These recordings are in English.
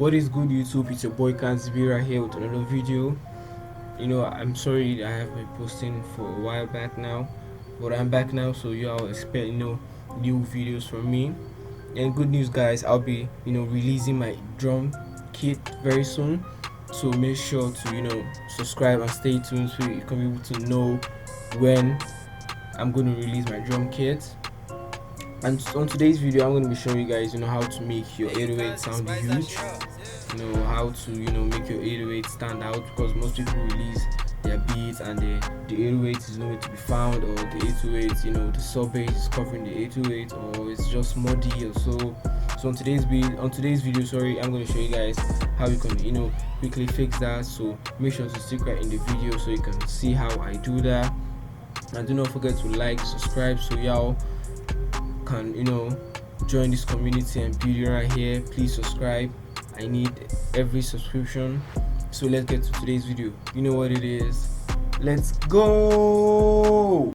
What is good, YouTube? It's your boy Kanzibira here with another video. I'm sorry I have been posting for a while back now, but I'm back now, so you all expect new videos from me. And good news, guys, I'll be releasing my drum kit very soon. So make sure to subscribe and stay tuned so you can be able to know when I'm going to release my drum kit. And on today's video, I'm going to be showing you guys how to make your 808 sound huge, how to make your 808 stand out, because most people release their beats and the 808 is nowhere to be found, or the 808 the sub bass is covering the 808, or it's just muddy or so on today's video, sorry, I'm going to show you guys how you can quickly fix that. So make sure to stick right in the video so you can see how I do that. And do not forget to like, subscribe, so y'all can join this community and build it right here. Please subscribe, I need every subscription. So let's get to today's video. You know what it is, let's go.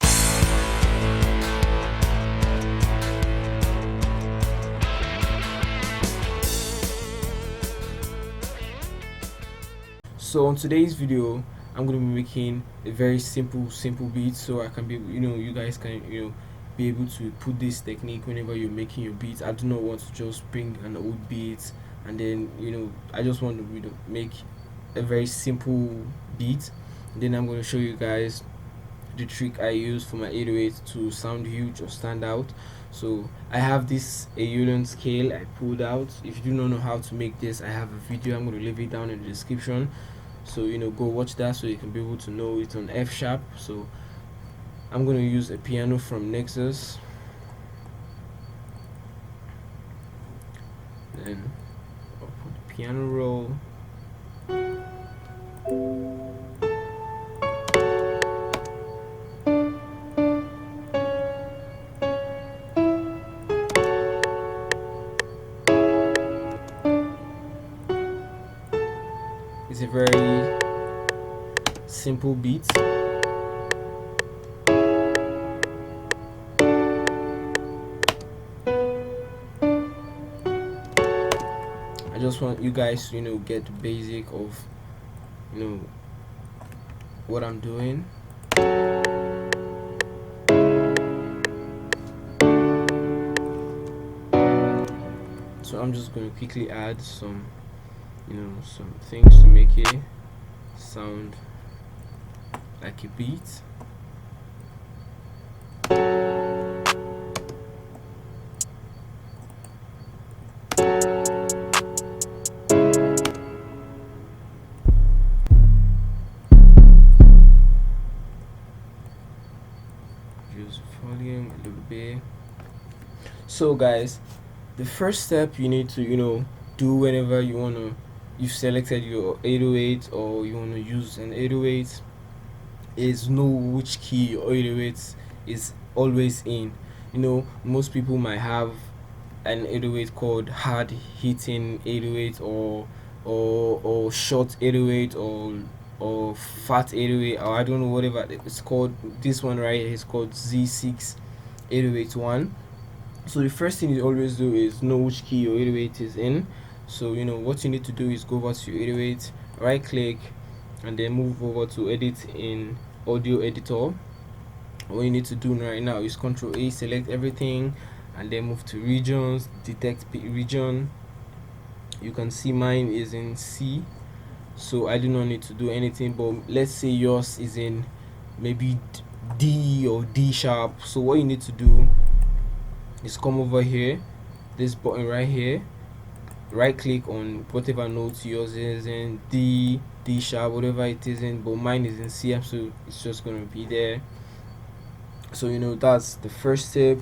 So on today's video, I'm going to be making a very simple beat, so I can be you guys can be able to put this technique whenever you're making your beats. I do not want to just bring an old beat and then I just want to make a very simple beat. Then I'm going to show you guys the trick I use for my 808 to sound huge or stand out. So I have this Aeolian scale I pulled out. If you do not know how to make this, I have a video, I'm going to leave it down in the description, so go watch that so you can be able to know it's on F sharp. So I'm going to use a piano from Nexus, then I'll put the piano roll, it's a very simple beat. I just want you guys to get the basic of what I'm doing. So I'm just going to quickly add some some things to make it sound like a beat. Use volume a little bit. So guys, the first step you need to do whenever you've selected your 808 or you want to use an 808 is know which key your 808 is always in. Most people might have an 808 called hard hitting 808 or short 808 or fat 808, or I don't know whatever it's called. This one right here is called Z6 808-1. So the first thing you always do is know which key your 808 is in. So what you need to do is go over to your 808, right click, and then move over to edit in audio editor. What you need to do right now is Ctrl A, select everything, and then move to regions, detect region. You can see mine is in C, so I do not need to do anything, but let's say yours is in maybe D or D sharp. So what you need to do is come over here, this button right here, right click on whatever note yours is in, D sharp, whatever it is in, but mine is in C, so it's just going to be there. So that's the first step.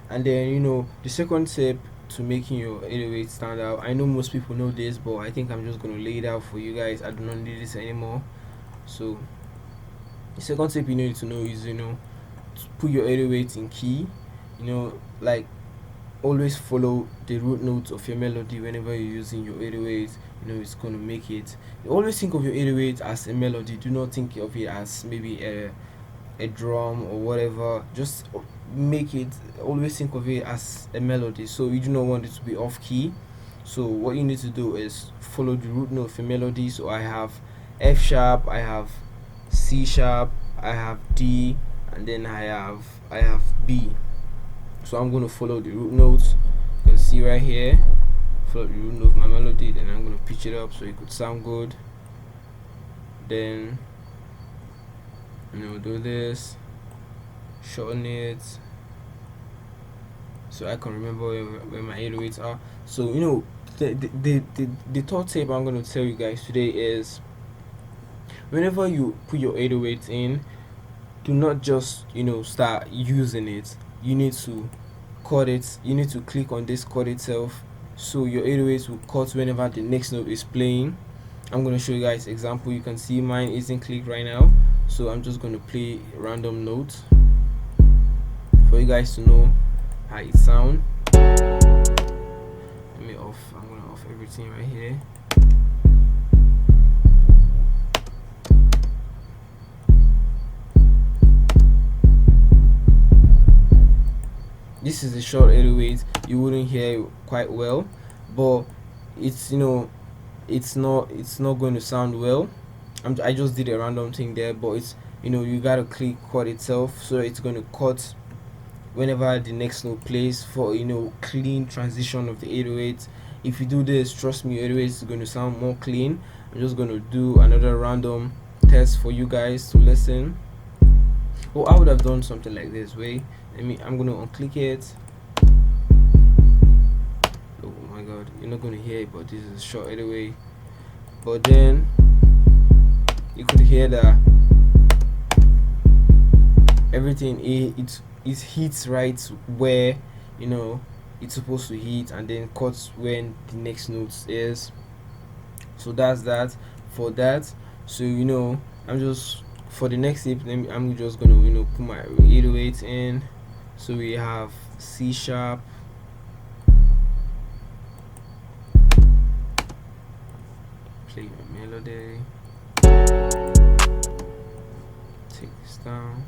And then the second step to making your 808 stand out, I know most people know this, but I think I'm just going to lay it out for you guys. I do not need this anymore. So the second step you need to know is to put your 808 in key. Like always follow the root notes of your melody whenever you're using your 808. It's going to make it. Always think of your 808 as a melody. Do not think of it as maybe a drum or whatever. Just make it, always think of it as a melody, so you do not want it to be off key. So what you need to do is follow the root note of your melody. So I have F sharp, I have C sharp, I have D, and then I have B. So I'm going to follow the root notes. You can see right here, follow the root note of my melody. Then I'm going to pitch it up so it could sound good. Then do this, shorten it so I can remember where my 808s are. So the third tip I'm going to tell you guys today is, whenever you put your 808s in, do not just start using it. You need to cut it. You need to click on this cut itself, so your 808s will cut whenever the next note is playing. I'm going to show you guys example. You can see mine isn't clicked right now, so I'm just going to play random notes for you guys to know how it sound. I'm going to off everything right here. This is a short 808. You wouldn't hear it quite well, but it's it's not going to sound well. I just did a random thing there, but it's you gotta click cut itself, so it's going to cut whenever the next note plays for clean transition of the 808. If you do this, trust me, 808 is going to sound more clean. I'm just going to do another random test for you guys to listen. Oh, I would have done something like this way. I'm going to unclick it. Oh my god, you're not going to hear it, but this is short anyway. But then you could hear that everything it hits right where it's supposed to hit, and then cuts when the next note is. So that's that for that. So I'm just, for the next tip, I'm just gonna put my 808 in. So we have C sharp, play my melody, take this down.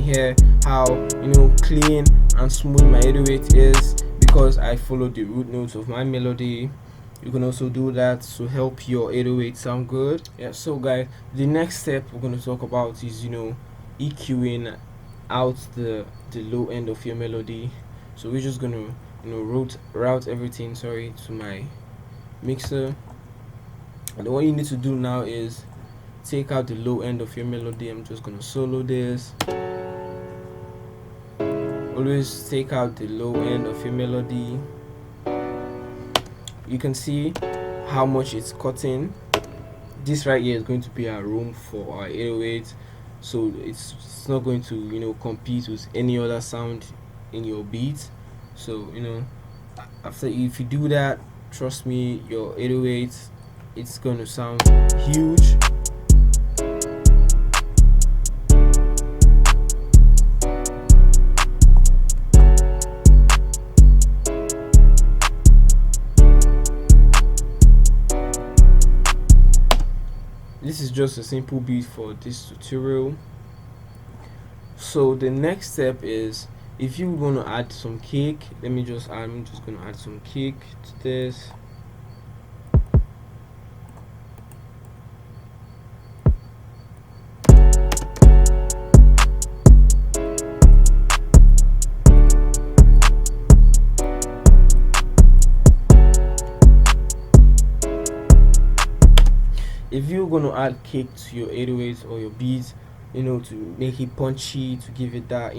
Hear how clean and smooth my 808 is, because I follow the root notes of my melody. You can also do that to help your 808 sound good. Yeah, so guys, the next step we're going to talk about is EQing out the low end of your melody. So we're just going to route everything to my mixer. And what you need to do now is take out the low end of your melody. I'm just going to solo this. Always take out the low end of your melody. You can see how much it's cutting. This right here is going to be our room for our 808, so it's not going to compete with any other sound in your beat. So after, if you do that, trust me, your 808, it's going to sound huge. This is just a simple beat for this tutorial. So the next step is, if you want to add some kick, I'm just going to add some kick to this. If you're going to add kick to your 808s or your beats, to make it punchy, to give it that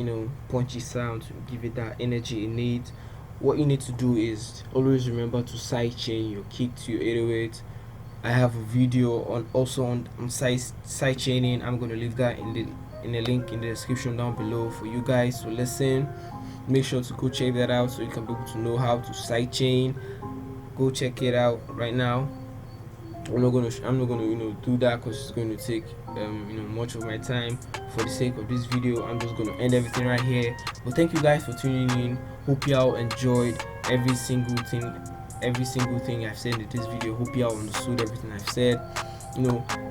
punchy sound, to give it that energy it needs, what you need to do is always remember to sidechain your kick to your 808. I have a video on side chaining. I'm going to leave that in the link in the description down below for you guys to listen. Make sure to go check that out so you can be able to know how to sidechain. Go check it out right now. I'm not gonna do that because it's going to take much of my time. For the sake of this video, I'm just gonna end everything right here. But thank you guys for tuning in. Hope y'all enjoyed every single thing I've said in this video. Hope y'all understood everything I've said.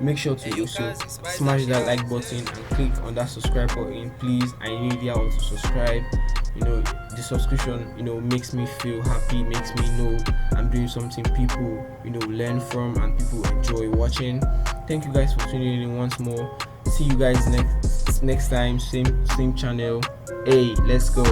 Make sure to also smash that like button and click on that subscribe button, please. I need y'all to subscribe. The subscription makes me feel happy, makes me know I'm doing something people learn from and people enjoy watching. Thank you guys for tuning in once more. See you guys next time, same channel. Hey, let's go.